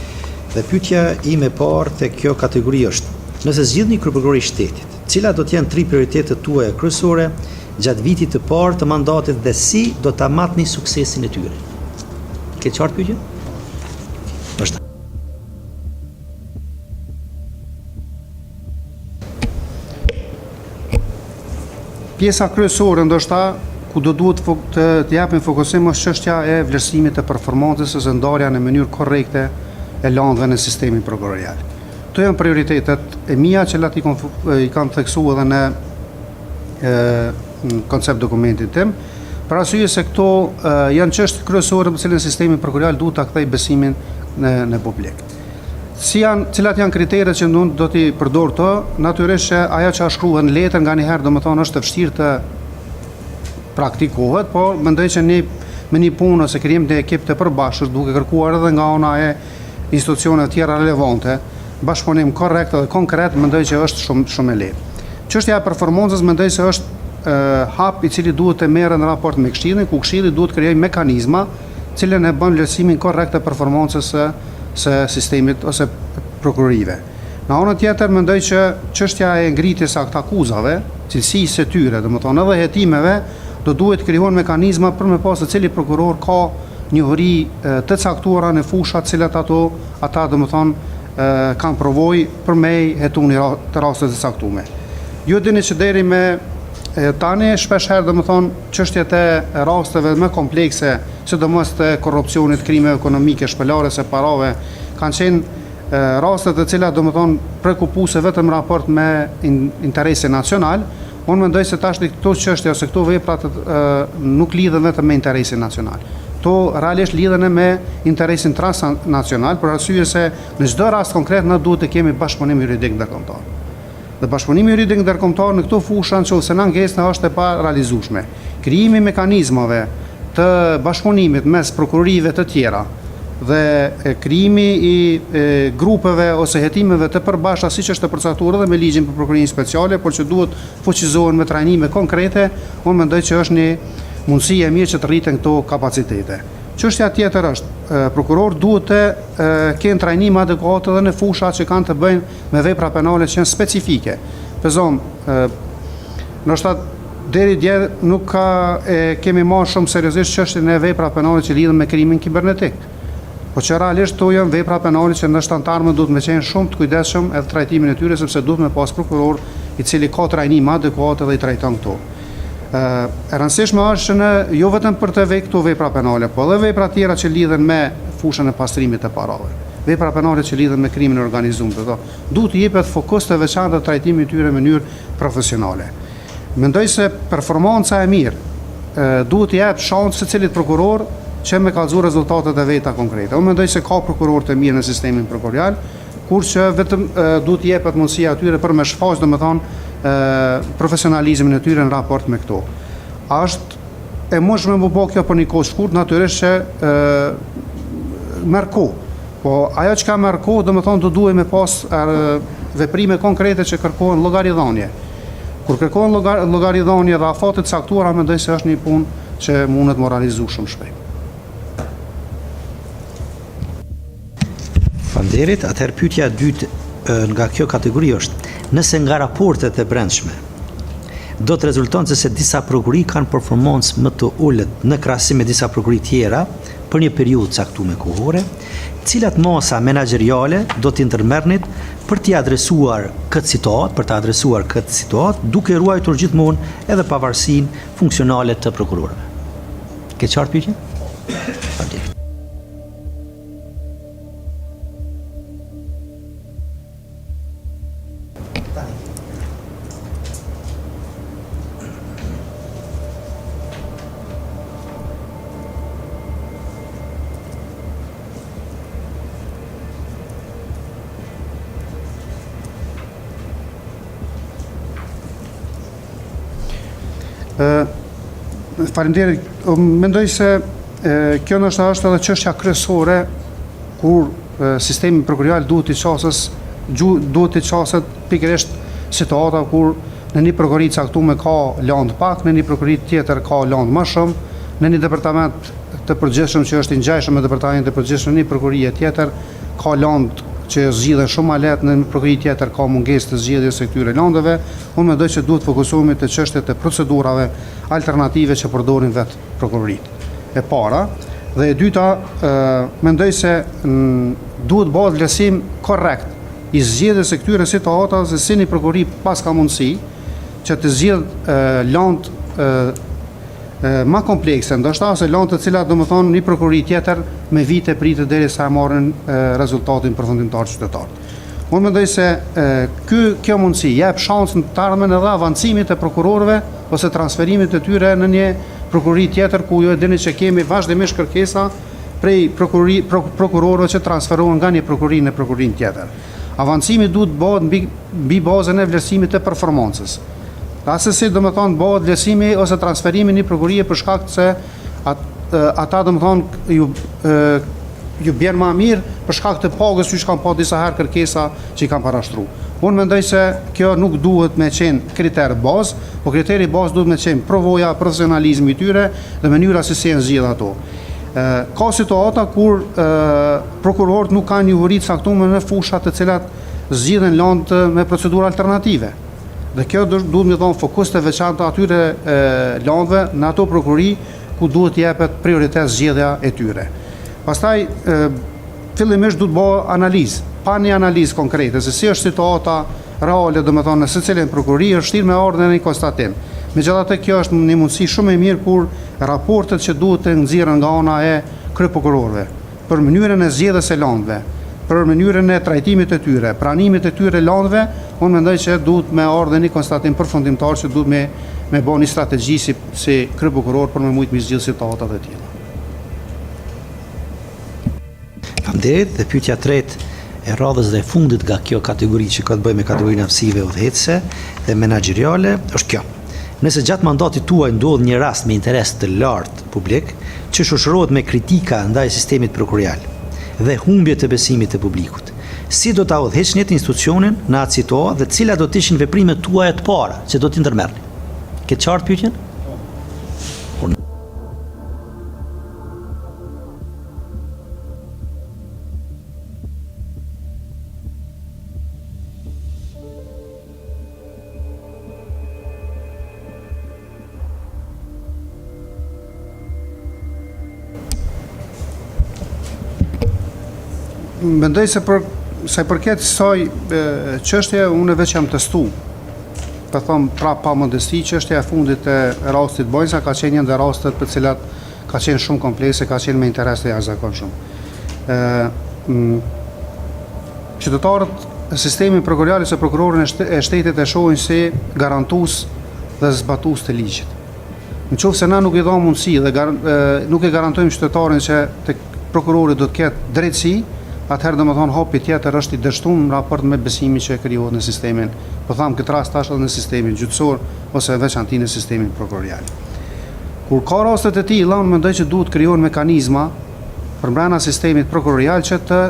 Speaker 1: Dhe pyetja ime e parë te kjo kategori është: nëse zgjidhni kryeprokuror i shtetit, cilat do të jenë 3 prioritetet tuaja kryesore gjatë vitit të parë të mandatit dhe si do ta matni suksesin e tyre? Ke qartë pyetjen? Është.
Speaker 2: Pjesa kryesore ndoshta ku do duhet të japim fokusim është çështja e vlerësimit të performancës ose ndarja në mënyrë korrekte e landëve në sistemin prokurorial. Këto janë prioritetet e mia që i kam theksuar edhe në koncept dokumentin tim, për arsye se këto janë çështje kryesore në cilën sistemi prokurorial duhet ta kthejë besimin në publik. Cilat janë kriteret që do t'i përdor të, natyrisht që ajo që është shkruar në letër nganjëherë domethënë është e vështirë të praktikohet, por mendoj që ne me një punë ose krijim të ekip të përbashkët duke kërkuar edhe nga ana e institucioneve të tjera relevante bashkëpunim korrekt dhe konkret, mendoj që është shumë e lehtë. Çështja e performancës mendoj se është hap i cili duhet të merret në raport me Këshillin, ku Këshilli duhet të krijojë mekanizma cilën e bën vlerësimin korrekt të performancës së sistemit ose prokurorive. Në anën tjetër mendoj që çështja e ngritjes së akuzave, cilësisë së tyre, domethënë edhe hetimeve, do duhet krijohen mekanizma për me pas se cili prokuror ka njohuri të caktuara në fushat cilat ata domethënë kanë provoj për me hetuni të rastet të caktuara. Ju dini që deri me tani shpesh herë domethënë çështjet e rasteve më komplekse, sidomos të korrupsionit, krimeve ekonomike, shpëlarjes së parave, kanë qenë raste të cilat domethënë prekupuese vetëm raport me interesin nacional. Unë mendoj se tash këto çështje ose këto vepra nuk lidhen vetëm me interesin nacional. To realisht lidhen me interesin transnacional, për arsye se në çdo rast konkret ne duhet të kemi bashkëpunim juridik ndërkombëtar. Dhe bashkëpunimi juridik ndërkombëtar në këto fusha nëse nëngesë është e pa realizueshme. Krijimi i mekanizmave të bashkëpunimit mes prokurorive të tjera dhe krijimi i grupeve ose hetimeve të përbashkëta siç është përcaktuar edhe me ligjin për prokurorinë speciale, por që duhet fuqizohen me trajnime konkrete, unë mendoj që është një mundësi e mirë që të rriten këto kapacitete. Çështja tjetër është prokuror duhet të kenë trajnime adekuate edhe në fusha që kanë të bëjnë me vepra penale që janë specifike. Pezon, ndoshta deri dje nuk kemi marrë shumë seriozisht çështjen e vepra penale që lidhen me krimin kibernetik. Po që realisht to janë vepra penale që ndoshta antarëve duhet me qenë shumë të kujdesshëm edhe trajtimin e tyre sepse duhet me pas prokuror i cili ka trajnime adekuate dhe i trajton këto. E rëndësishme është në jo vetëm për të këto vepra penale, po edhe vepra tjera që lidhen me fushën e pastrimit të parave. Vepra penale që lidhen me krimin e organizuar, duhet të jepet fokus të veçantë të trajtimit tyre në mënyrë profesionale. Mendoj se performanca e mirë duhet të jap shans secilit prokuror që me kallëzu rezultatet e veta konkrete. Unë mendoj se ka prokuror të mirë në sistemin prokurorial, kurse vetëm duhet të jepet mundësia atyre për me shfaq, domethënë profesionalizmin e tyre në raport me këto. Është e mundshme më bë kjo për një kohë shkurt, natyrisht që merr kohë. Po ajo që ka merr kohë, domethënë do duhet me pas veprime konkrete që kërkohen llogaridhënie. Kur kërkohen llogaridhënie dhe afate të caktuara, mendoj se është një punë që mundet të realizohet shumë shpejt.
Speaker 1: Faleminderit. Atëherë pyetja e dytë nga kjo kategori është: nëse nga raportet e brendshme do të rezulton se disa prokurori kanë performancë më të ulët në krahasim me disa prokurori tjera për një periudhë caktuar kohore, cilat masa menaxheriale do të ndërmerrnit për të adresuar këtë situatë, duke ruajtur gjithmonë edhe pavarësinë funksionale të prokurorëve. Ke qartë pyetjen? Faleminderit.
Speaker 2: Faleminderit. Mendoj se kjo ndoshta është edhe çështja kryesore kur sistemi prokurorial duhet të çaset pikërisht situata kur në një prokurori caktuar ka lëndë pak, në një prokurori tjetër ka lëndë më shumë, në një departament të përgjithshëm që është i ngjashëm me departamentin e përgjithshëm në një prokurori tjetër ka lëndë që zgjidhen shumë më lehtë, në një prokurori tjetër ka mungesë të zgjedhjes së këtyre lëndëve. Unë mendoj se duhet fokusohemi te çështjet e procedurave alternative që përdorin vetë prokuroritë. E para dhe e dyta, mendoj se duhet bëhet vlerësim korrekt i zgjedhjes së këtyre situatave, se si një prokurori pas ka mundësi që të zgjidh lëndë më komplekse, ndoshta ose lëndë të cilat domethënë një prokurori tjetër me vite pritet derisa marrin rezultatin përfundimtar qytetar. Unë mendoj se kjo mundësi jep shansën të ardhmen edhe avancimit të prokurorëve ose transferimit të tyre në një prokurori tjetër ku ju e dini që kemi vazhdimisht kërkesa prej prokurorëve që transferohen nga një prokurori në prokurorinë tjetër. Avancimi duhet bëhet mbi bazën e vlerësimit të performancës. Asesi domethënë bëhet vlerësimi ose transferimi në një prokurori për shkak se ata domethënë ju bjen më mirë për shkak të pagës që kanë pa disa herë kërkesa që i kanë parashtruar. Unë mendoj se kjo nuk duhet me qenë kriter bazë, po kriteri bazë duhet me qenë provoja, profesionalizmi i tyre dhe mënyra se si janë zgjidhur ato. Ka situata kur prokurorët nuk kanë njohuri të caktuar në fushat të cilat zgjidhen lëndë me procedura alternative. Dhe kjo duhet me thonë fokus të veçantë atyre lëndëve në ato prokurori ku duhet jepet prioritet zgjedhja e tyre. Pastaj fillimisht duhet bëhet analizë, pa një analizë konkrete se si është situata reale, domethënë në secilin prokurori është vështirë me ardhur në një konstatim. Megjithatë kjo është një mundësi shumë e mirë kur raportet që duhet të nxirren nga ana e kryeprokurorëve për mënyrën e zgjedhjes së lëndëve, për mënyrën e trajtimit të tyre, pranimit të tyre lëndëve, unë mendoj që duhet me ardhur një konstatim përfundimtar që duhet me bëni një strategji si kryeprokuror për me mujt me zgjidhë situata të tilla.
Speaker 1: Faleminderit. Dhe pyetja tretë e radhës dhe e fundit nga kjo kategori që ka të bëjë me kategorinë aftësive udhëheqëse dhe menaxheriale është kjo. Nëse gjatë mandatit tuaj ndodh një rast me interes të lartë publik që shoqërohet me kritika ndaj sistemit prokurorial dhe humbje të besimit të publikut, si do ta udhëheqni institucionin në atë situatë dhe cilat do të ishin veprimet tuaja të para që do t'i ndërmerrni? Ke qartë pyetjen?
Speaker 2: Mendoj se sa i përket kësaj çështje unë veç jam testu. Të them pa modesti, çështja e fundit e rastit Bojsa ka qenë një ndër rastet për cilat ka qenë shumë komplekse, ka qenë me interes të jashtëzakonshëm. Qytetarët e sistemit prokurorial ose prokurorin e shtetit e shohin si garantues dhe zbatues të ligjit. Nëse na nuk i dham mundësi dhe nuk e garantojmë qytetarin që tek prokurori do të ketë drejtësi, atëherë domethënë hapi tjetër është i dështuar në raport me besimin që krijohet në sistemin, po tham këtë rast tash edhe në sistemin gjyqësor ose veçanti në sistemin prokurorial. Kur ka raste të tilla, unë mendoj që duhet krijohen mekanizma përbrenda sistemit prokurorial që të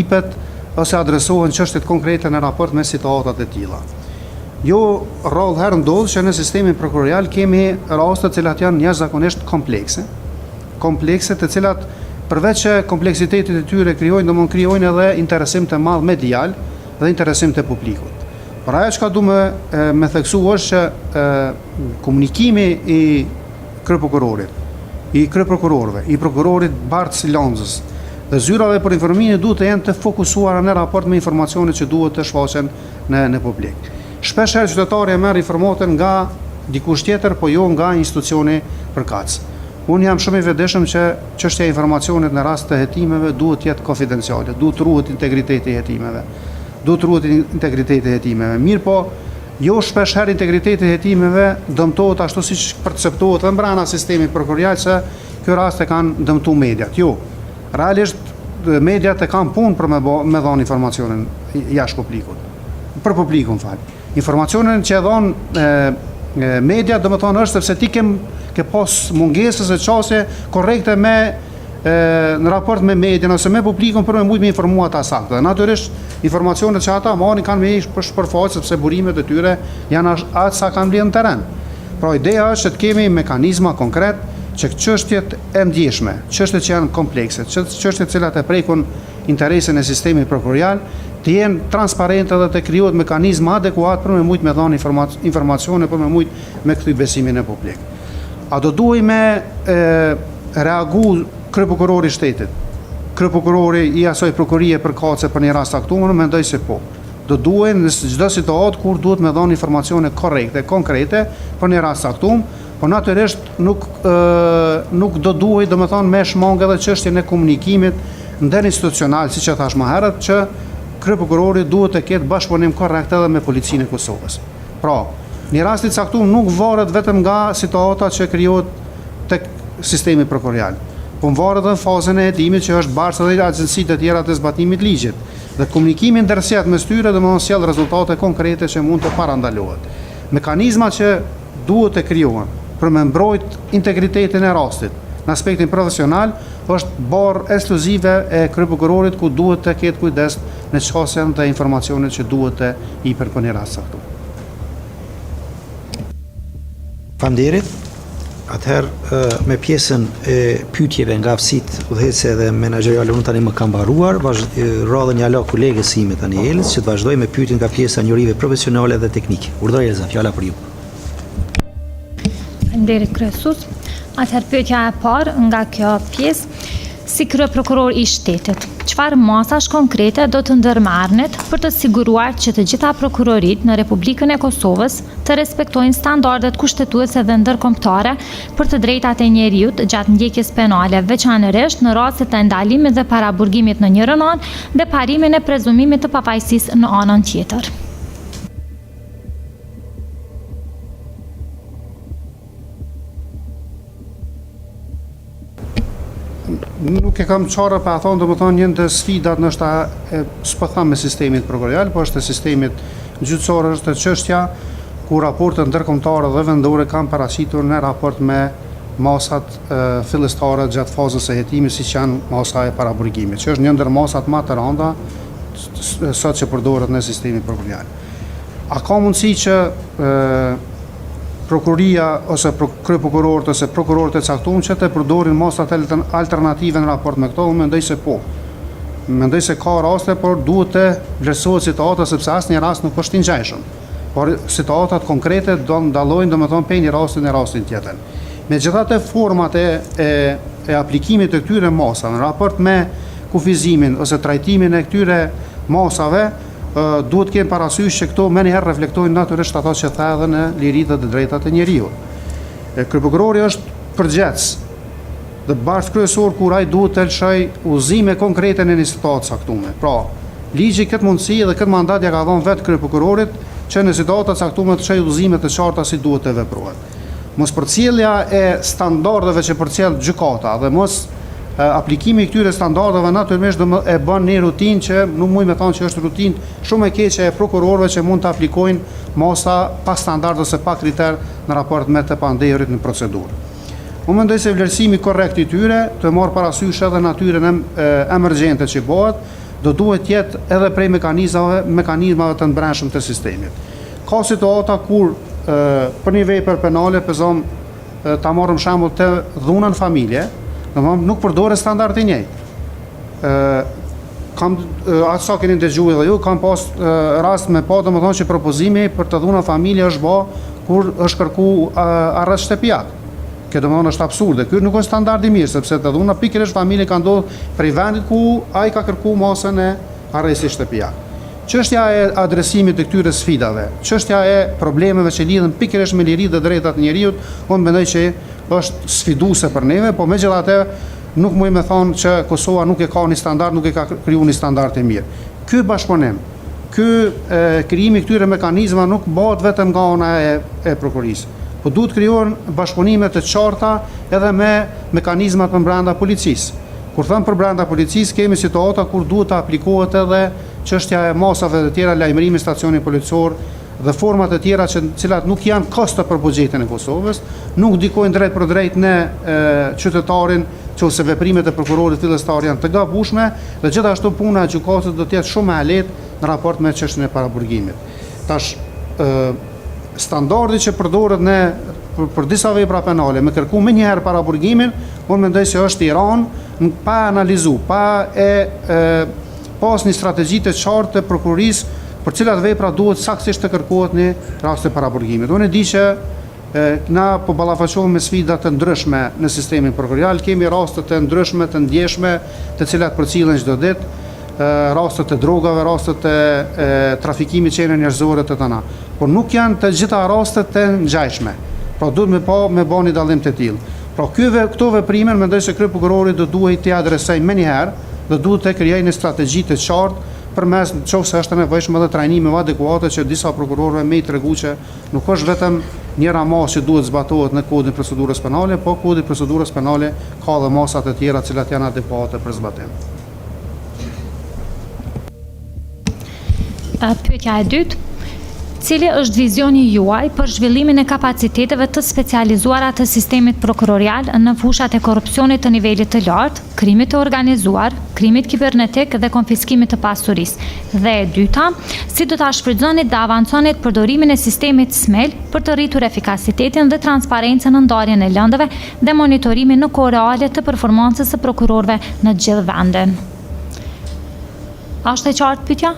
Speaker 2: ipet ose adresohen çështjet konkrete në raport me situatat e tilla. Jo rrallë herë ndodh që në sistemin prokurorial kemi raste të cilat janë jashtëzakonisht komplekse të cilat përveç që kompleksitetit e tyre krijojnë edhe interesim të madh medial dhe interesim të publikut. Por ajo që du me theksu është që komunikimi i kryeprokurorit, i kryeprokurorëve, i prokurorit Bartës Lanzës dhe zyrave për informimin duhet të jenë të fokusuara në raport me informacionet që duhet të shfaqen në publik. Shpesh herë qytetari merr informacion nga dikush tjetër, po jo nga institucioni përkatës. Unë jam shumë i vetëdijshëm që çështja e informacionit në rast të hetimeve duhet të jetë konfidenciale, duhet ruhet integriteti i hetimeve. Mirë po, jo shpesh herë integriteti i hetimeve dëmtohet ashtu siç perceptohet edhe brenda sistemit prokurorial se ky rast e kanë dëmtuar mediat. Jo. Realisht mediat e kanë punë për me dhënë informacionin jashtë publikut. Për publikun fal. Informacionin që e dhon media domethënë është sepse ti ke pas mungesës e çësje korrekte në raport me median ose me publikun për me mujt me informua ata saktë. Dhe natyrisht informacionet që ata marrin kanë me ish përfaqësuar sepse burimet e tyre janë atë sa kanë vlerë në terren. Pra ideja është që të kemi mekanizma konkret që çështjet e ndjeshme, çështjet që janë komplekse, çështjet të cilat e prekun interesin e sistemit prokurorial, të jenë transparente dhe të krijohet mekanizma adekuat për me mujt me dhënë informacione për me mujt me kthy besimin e publik. A do duhet me reagu kryeprokurori i shtetit, kryeprokurori i asaj prokurorie përkatëse për një rast aktuar? Mendoj se po. Do duhet në çdo situatë kur duhet me dhënë informacione korrekte, konkrete për një rast aktuar, po natyrisht nuk do duhet domethënë me shmangë edhe çështjen e komunikimit nderinstitucional, siç e thash më herët, që kryeprokurori duhet të ketë bashkëpunim korrekt edhe me policinë e Kosovës. Pra, një rast i caktuar nuk varet vetëm nga situata që krijohet tek sistemi prokurorial, po varet edhe në fazën e hetimit që është bartës edhe agjencitë të tjera të zbatimit ligjit. Dhe komunikimi ndërsiat mes tyre domethënë sjell rezultate konkrete që mund të parandalohet. Mekanizma që duhet të krijohen për me mbrojt integritetin e rastit në aspektin profesional është barë ekskluzive e kryeprokurorit ku duhet të ketë kujdes në çështjen dhe informacionet që duhet të i për një rast saktum.
Speaker 1: Faleminderit. Atëherë me pjesën e pyetjeve nga aftësitë udhëhecëse dhe menaxheriale unë tani më kam mbaruar, radhën ja la kolegës sime tani Elës që të vazhdoj me pyetjen nga pjesa njerive profesionale dhe teknike. Urdhëroj Elza, fjala për ju.
Speaker 4: Faleminderit kryesus. Atëherë pyetja e parë nga kjo pjesë, si kryeprokuror i shtetit, çfarë masash konkrete do të ndërmarrnet për të siguruar që të gjitha prokurorit në Republikën e Kosovës të respektojnë standardet kushtetuese dhe ndërkombëtare për të drejtat e njerëzit gjatë ndjekjes penale, veçanërisht në rastet e ndalimit dhe paraburgimit në njërin anë dhe parimin e prezumimit të pafajësisë në anën tjetër.
Speaker 2: Nuk e kam qarë për a thonë, do më thonë njën të sfidat nështë s'po thamë me sistemit prokurorial, po është sistemit gjyqësor, është çështja ku raportet ndërkombëtare dhe vendore kanë paraqitur në raport me masat fillestare gjatë fazës së hetimit, siç janë masa e paraburgimit, që është një ndër masat më të rënda sot që përdoret në sistemin prokurorial. A ka mundësi që prokuria ose kryeprokurorët ose prokurorët e caktuar që të përdorin masat alternative në raport me këto? Unë mendoj se po. Mendoj se ka raste, por duhet të vlerësohet situata sepse asnjë rast nuk është i ngjashëm. Por situatat konkrete do ndallojnë, domethënë prej një rasti në rastin tjetër. Megjithatë, format e aplikimit të këtyre masave në raport me kufizimin ose trajtimin e këtyre masave duhet kemë parasysh që këto më njëherë reflektojnë natyrisht ato që tha edhe në liritë dhe drejtat e njeriut. Kryeprokurori është përgjegjës dhe bashkë kryesor kur ai duhet të lëshoj udhëzime konkrete në një situatë caktuar. Pra, ligji këtë mundësi dhe këtë mandat ja ka dhënë vetë kryeprokurorit që në situata caktuar të çojë udhëzime të qarta si duhet të veprohet. Mos përcjellja e standardeve që përcjell gjykata dhe mos aplikimi i këtyre standardeve natyrisht e bën një rutinë që nuk mund të thonë që është rutinë shumë e keqe e prokurorëve që mund të aplikojnë masa pa standard ose pa kriter në raport me të pandehurit në procedurë. Unë mendoj se vlerësimi korrekt i tyre të marrë parasysh edhe natyrën emergjente që bëhet, do duhet jetë edhe prej mekanizmave të brendshëm të sistemit. Ka situata kur për një vepër penale, pëzom ta marrëm shembull të dhunën familje, nuk përdore standard i njëjtë. Atë sa keni dëgjuar edhe ju, kam pas rast me pa domethënë që propozimi për të dhunën familje është bë kur është kërku arrest shtëpiak. Kjo domethënë është absurde. Ky nuk është standard i mirë, sepse të dhuna pikërisht familje ka ndodhur prej vendit ku ai ka kërku masën e arrestit shtëpiak. Çështja e adresimit të këtyre sfidave, çështja e problemeve që lidhen pikërisht me liritë dhe drejtat e njerëzit, unë mendoj që është sfiduese për neve, po megjithatë nuk mund të thonë që Kosova nuk e ka një standard, nuk e ka krijuar një standard të mirë. Ky bashkëpunim, krijimi këtyre mekanizmave nuk bëhet vetëm nga ana e prokurisë, po duhet krijuar bashkëpunime të qarta edhe me mekanizmat për brenda policisë. Kur them për brenda policisë, kemi situata kur duhet të aplikohet edhe çështja e masave të tjera, lajmërimi stacionit policor dhe format e tjera që cilat nuk janë kosto për buxhetin e Kosovës, nuk ndikojnë drejt për drejt në qytetarin, nëse veprimet e prokurorit fillestar janë të gabueshme dhe gjithashtu puna e gjykatës do të jetë shumë e lehtë në raport me çështjen e paraburgimit. Tash standardi që përdoret për disa vepra penale me kërku më njëherë paraburgimin, unë mendoj se është i rënë, pa analizu, pa pas një strategji të qartë të prokurisë për cilat vepra duhet saktësisht të kërkohet në rast të paraburgimit. Unë e di që na po ballafaqohemi me sfida të ndryshme në sistemin prokurorial, kemi raste të ndryshme, të ndjeshme, të cilat përcillen çdo ditë, raste të drogave, raste të trafikimit qene njerëzore të tëna. Por nuk janë të gjitha rastet të ngjashme. Pra duhet me bë një dallim të tillë. Pra këto veprime mendoj se kryeprokurori do duhet t'i adresojë më njëherë dhe duhet të krijojë një strategji të qartë përmes nëse është nevojshme edhe trajnimeve adekuate që disa prokurorëve më i tregu që nuk është vetëm një ramas që duhet zbatohet në kodin procedurës penale, po kodi procedurës penale ka dhe masat e tjera të cilat janë adekuate për zbatim.
Speaker 4: Pyetja e dytë, Cili është vizioni juaj për zhvillimin e kapaciteteve të specializuara të sistemit prokurorial në fushat e korrupsionit të nivelit të lartë, krimit të organizuar, krimit kibernetik dhe konfiskimit të pasurisë? Dhe e dyta, si do ta shfrytëzonit dhe avanconit përdorimin e sistemit SMEL për të rritur efikasitetin dhe transparencën në ndarjen e lëndëve dhe monitorimin në kohë reale të performancës së prokurorëve në gjithë vendin? Është e qartë pyetja?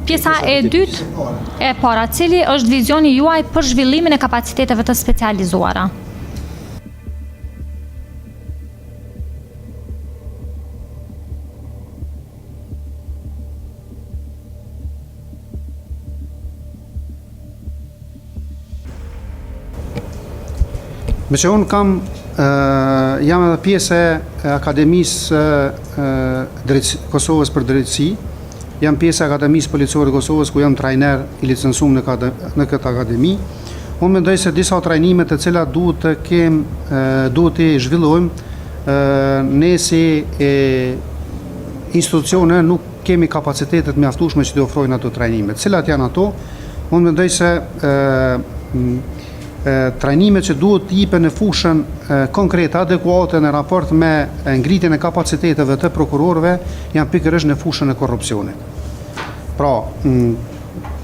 Speaker 4: Pjesa e dytë e para, cili është vizioni juaj për zhvillimin e kapaciteteve të specializuara?
Speaker 2: Me që unë jam edhe pjesë e Akademisë Kosovës për drejtësi, jam pjesë e Akademisë Policore Kosovës, ku jam trajner i licencum në këtë akademi. Unë mendoj se disa trajnime të cilat duhet të zhvillojmë, ne si institucione nuk kemi kapacitetet mjaftueshme që të ofrojnë ato trajnime. Cilat janë ato? Unë mendoj se trajnimet që duhet të jipen në fushën konkrete, adekuate në raport me ngritjen e kapaciteteve të prokurorëve janë pikërisht në fushën e korrupsionit. Pra,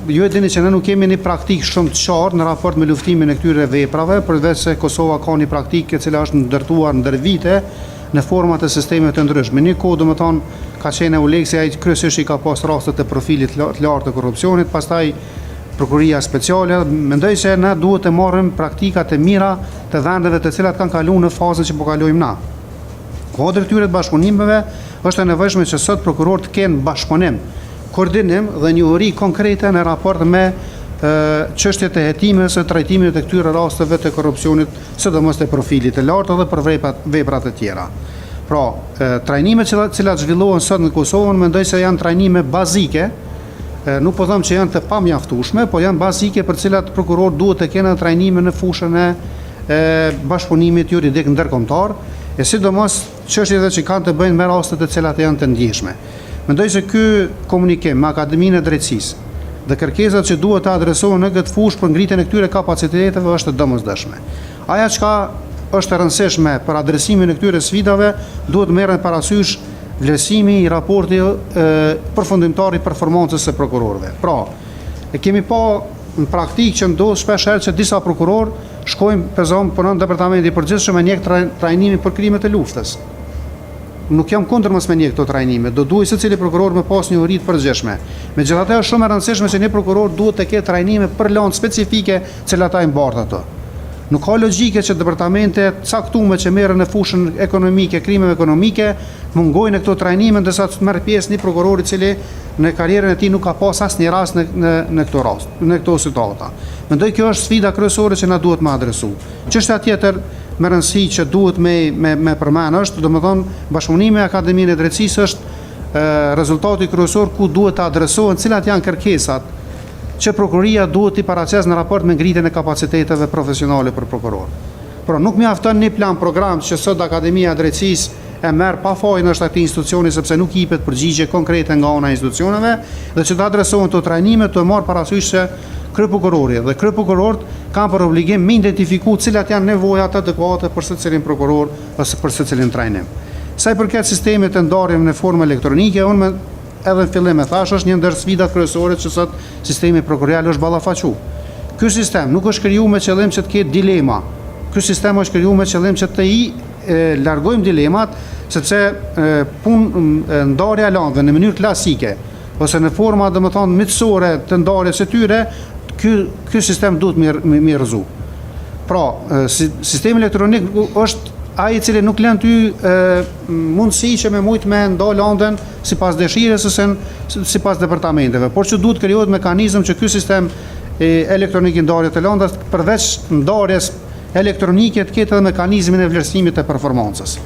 Speaker 2: ju e dini që ne nuk kemi një praktikë shumë të qartë në raport me luftimin e këtyre veprave, përveç se Kosova ka një praktikë e cila është ndërtuar ndër vite në format e sistemeve të ndryshme. Një kohë, domethënë, ka qenë Uleksi, ai kryesisht i ka pas rastet e profilit të lartë të korrupsionit, pastaj Prokuria Speciale. Mendoj se ne duhet të marrim praktikat e mira të vendeve të cilat kanë kaluar në fazën që po kalojmë na. Kodri këtyre të bashkëpunimeve është e nevojshme që sot prokurorët të kenë bashkëpunim, koordinim dhe njohuri konkrete në raport me çështjet e hetimit së trajtimit të këtyre rasteve të korrupsionit, sidomos të profilit të lartë dhe për veprat e tjera. Pra, trajnimet që cilat zhvillohen sot në Kosovë, mendoj se janë trajnime bazike. Nuk po them që janë të pamjaftueshme, po janë bazike për cilat prokurorët duhet të kenë trajnime në fushën e bashkëpunimit juridik ndërkombëtar, e sidomos çështjet që kanë të bëjnë me rastet të cilat janë të ndjeshme. Mendoj se ky komunikim me Akademinë e Drejtësisë dhe kërkesat që duhet të adresohen në këtë fushë për ngritjen e këtyre kapaciteteve është e domosdoshme. Ajo çka është e rëndësishme për adresimin e këtyre sfidave duhet merren parasysh vlerësimi i raportit përfundimtar i performancës së prokurorëve. Pra, kemi pa në praktikë që ndodh shpesh herë që disa prokurorë shkojnë punon në departamentin e përgjithshëm me një trajnimi për krimet e luftës. Nuk jam kundër mos me një këto trajnime, do duhet secili prokuror me pas një uri të përgjithshme. Megjithatë është shumë e rëndësishme që një prokuror duhet të ketë trajnime për lanë specifike që ata i mbart ato. Nuk ka logjike që departamentet caktuar që merren në fushën ekonomike, krimeve ekonomike, mungojnë këto trajnime ndërsa të merr pjesë një prokuror i cili në karrierën e tij nuk ka pas asnjë rast në këto rast, në këto situata. Mendoj kjo është sfida kryesore që na duhet më adresu. Çështja tjetër me rëndësi që duhet me përmend është, domethënë bashkëpunimi me Akademinë e Drejtësisë është rezultati kryesor ku duhet të adresohen cilat janë kërkesat që prokuria duhet i paraqes në raport me ngritjen e kapaciteteve profesionale për prokuror. Por nuk mjafton një plan program që sot Akademia e Drejtësisë e merr pa fajin është aty institucioni sepse nuk jepet përgjigje konkrete nga ana e institucioneve dhe që të adresohen të trajnime të marr parasysh se kryeprokurori dhe kryeprokurorët kanë për obligim me identifiku cilat janë nevojat adekuate për secilin prokuror ose për secilin trajnim. Sa i përket sistemit të ndarjes në formë elektronike, unë edhe në fillim e thash është një ndër sfidat kryesore që sot sistemi prokurorial është ballafaqur. Ky sistem nuk është krijuar me qëllim që të ketë dilema. Ky sistem është krijuar me qëllim që të largojmë dilemat, sepse ndarja e landëve në mënyrë klasike ose në forma domethënë miqësore të ndarjes së tyre, ky sistem duhet mirëzu. Pra, sistemi elektronik është ai i cili nuk lën ty mundësi që me mujt me ndal landën sipas dëshirës ose sipas departamenteve, por që duhet krijohet mekanizëm që ky sistem elektronik i ndarjes të landës përveç ndarjes elektronike të ketë edhe mekanizmin e vlerësimit të performancës.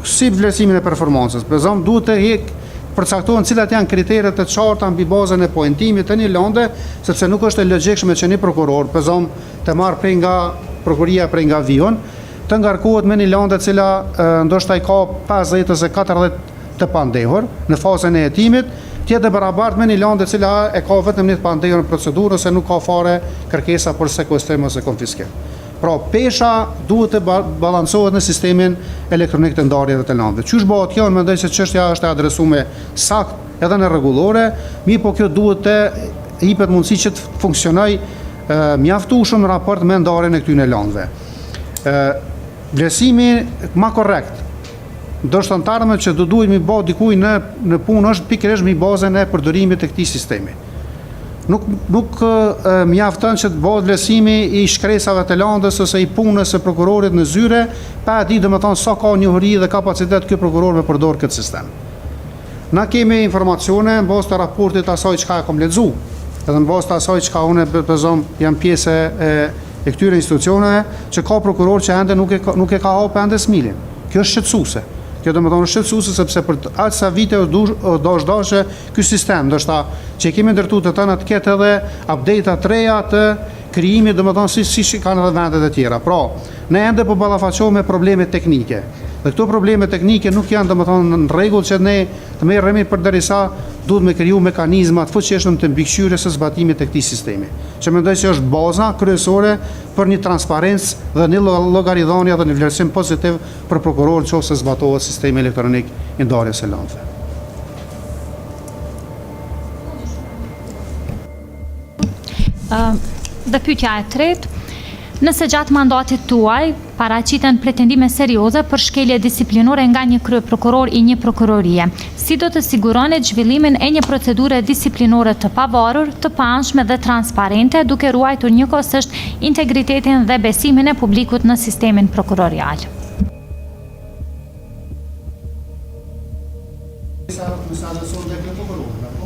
Speaker 2: Si vlerësimin e performancës? Për shembull, duhet përcaktohen cilat janë kriteret e qarta mbi bazën e poentimit të një lande, sepse nuk është e logjikshme që një prokuror, për zonë të marrë prej nga prokuria prej nga vion, të ngarkohet me një lande cila ndoshta i ka 50 ose 40 të pandehur në fazën e hetimit, tjetë e barabartë me një lande cila e ka vetëm një të pandehur në procedurë ose nuk ka fare kërkesa për sekuestrim ose konfiskim. Pra, pesha duhet të balancohet në sistemin elektronik të ndarjeve të landëve. Qysh bëhet kjo, mendoj se çështja është e adresuar sakt edhe në rregullore, mirë po kjo duhet të jepet mundësi që të funksionojë mjaftueshëm në raport me ndarjen e këtyre landëve. Vlerësimi më korrekt dështantarëve që do duhet mi bë dikuj në punë është pikërisht mbi bazën e përdorimit të këtij sistemi. Nuk mjafton që të bëhet vlerësimi i shkresave të landës ose i punës së prokurorit në zyre, pa e ditë domethënë sa ka njohuri dhe kapacitet ky prokuror me përdor këtë sistem. Na kemi informacione në bazë të raportit asaj çka e kam lexuar, edhe në bazë të asaj çka unë bezom jam pjesë e këtyre institucioneve, që ka prokuror që ende nuk e ka hapur ende smilin. Kjo është shqetësuese. Kjo do të thonë shqetësuese sepse për aq sa vite dashë ky sistem, ndoshta që kemi ndërtuar të tëna të ketë edhe update-a të reja të krijimit, domethënë si kanë edhe vendet e tjera. Pra, ne ende po ballafaqohemi me probleme teknike. Dhe këto probleme teknike nuk janë domethënë në rregull që ne të merremi përderisa duhet me kriju mekanizma të fuqishëm të mbikëqyrjes së zbatimit të këtij sistemi. Që mendoj se është baza kryesore për një transparencë dhe një llogaridhënie dhe një vlerësim pozitiv për prokurorët nëse zbatohet sistemi elektronik i ndarjes së landëve.
Speaker 4: Dhe pyetja e tretë, nëse gjatë mandatit tuaj paraqiten pretendime serioze për shkelje disiplinore nga një kryeprokuror i një prokurorie, si do të siguroni zhvillimin e një procedure disiplinore të pavarur, të paanshme dhe transparente, duke ruajtur njëkohësisht integritetin dhe besimin e publikut në sistemin prokurorial?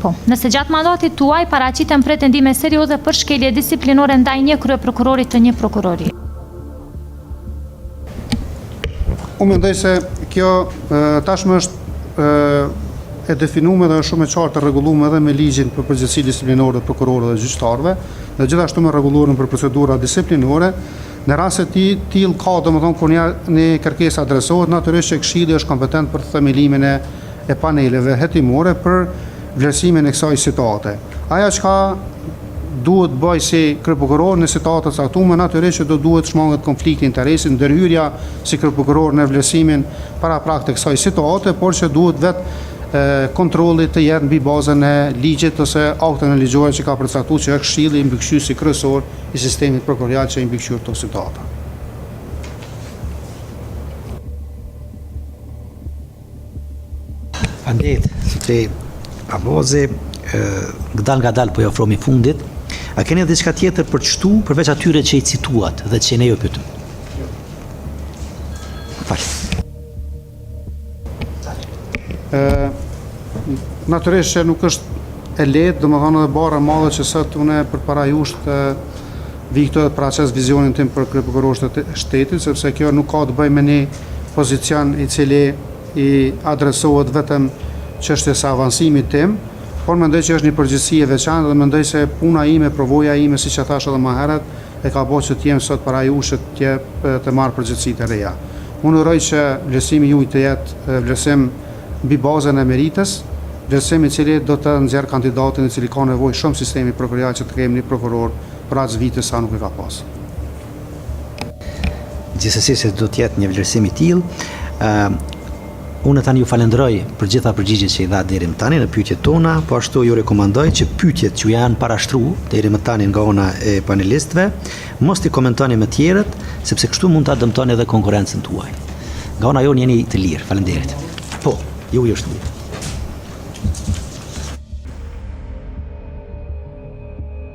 Speaker 4: Po, nëse gjatë mandatit tuaj paraqiten pretendime serioze për shkelje disiplinore ndaj një kryeprokurorit të një prokurorie.
Speaker 2: Unë mendoj se kjo tashmë është e definuar dhe është shumë e qartë rregulluar edhe me ligjin për përgjegjësi disiplinore të prokurorëve dhe gjyqtarëve, dhe gjithashtu me rregulluar për procedura disiplinore. Në raste të tillë ka domethënë kur një kërkesë adresohet, natyrisht që Këshilli është kompetent për themelimin e paneleve hetimore për vlerësimin e kësaj situate. Aja çka duhet bëj si kryeprokuror në situata të caktuara, natyrisht që do duhet shmanget konflikti interesi, ndërhyrja si kryeprokuror në vlerësimin paraprak të kësaj situate, por që duhet vetë kontrolli të jetë mbi bazën e ligjit ose aktën e ligjore që ka përcaktuar që është Këshilli i mbikëqyrësi kryesor i sistemit prokurorial që i mbikëqyr këto situata.
Speaker 1: Faleminderit, sepse Avozi nga dal po i ofromi fundit. A keni diçka tjetër për të shtu përveç atyre që i cituat dhe që ne ju pyetëm?
Speaker 2: Natyrisht që nuk është e lehtë, domethënë edhe bara e madhe që sot unë përpara jush të vi këtu të paraçes vizionin tim për kryeprokurorët e shtetit, sepse kjo nuk ka të bëjë me një pozicion i cili i adresohet vetëm çështjes së avancimit tim, por mendoj që është një përgjegjësi e veçantë dhe mendoj se puna ime, provoja ime, siç e thash edhe më herët, e ka bërë që të jem sot para jush të marr përgjegjësi të reja. Unë uroj që vlerësimi juaj të jetë vlerësim mbi bazën e meritës, vlerësim i cili do të nxjerr kandidatin i cili ka nevojë shumë sistemi prokurorial që të kemi një prokuror për aq vite sa nuk e ka pas.
Speaker 1: Gjithsesi se do të jetë një vlerësim i tillë. Unë tani ju falenderoj për gjitha përgjigjet që i dha deri më tani në pyetjet tona, po ashtu ju rekomandoj që pyetjet që janë parashtruar deri më tani nga ona e panelistëve, mos i komentoni me tjerët, sepse kështu mund ta dëmtoni edhe konkurrencën tuaj. Nga ona jonë jeni të lirë. Faleminderit. Po, ju është mirë.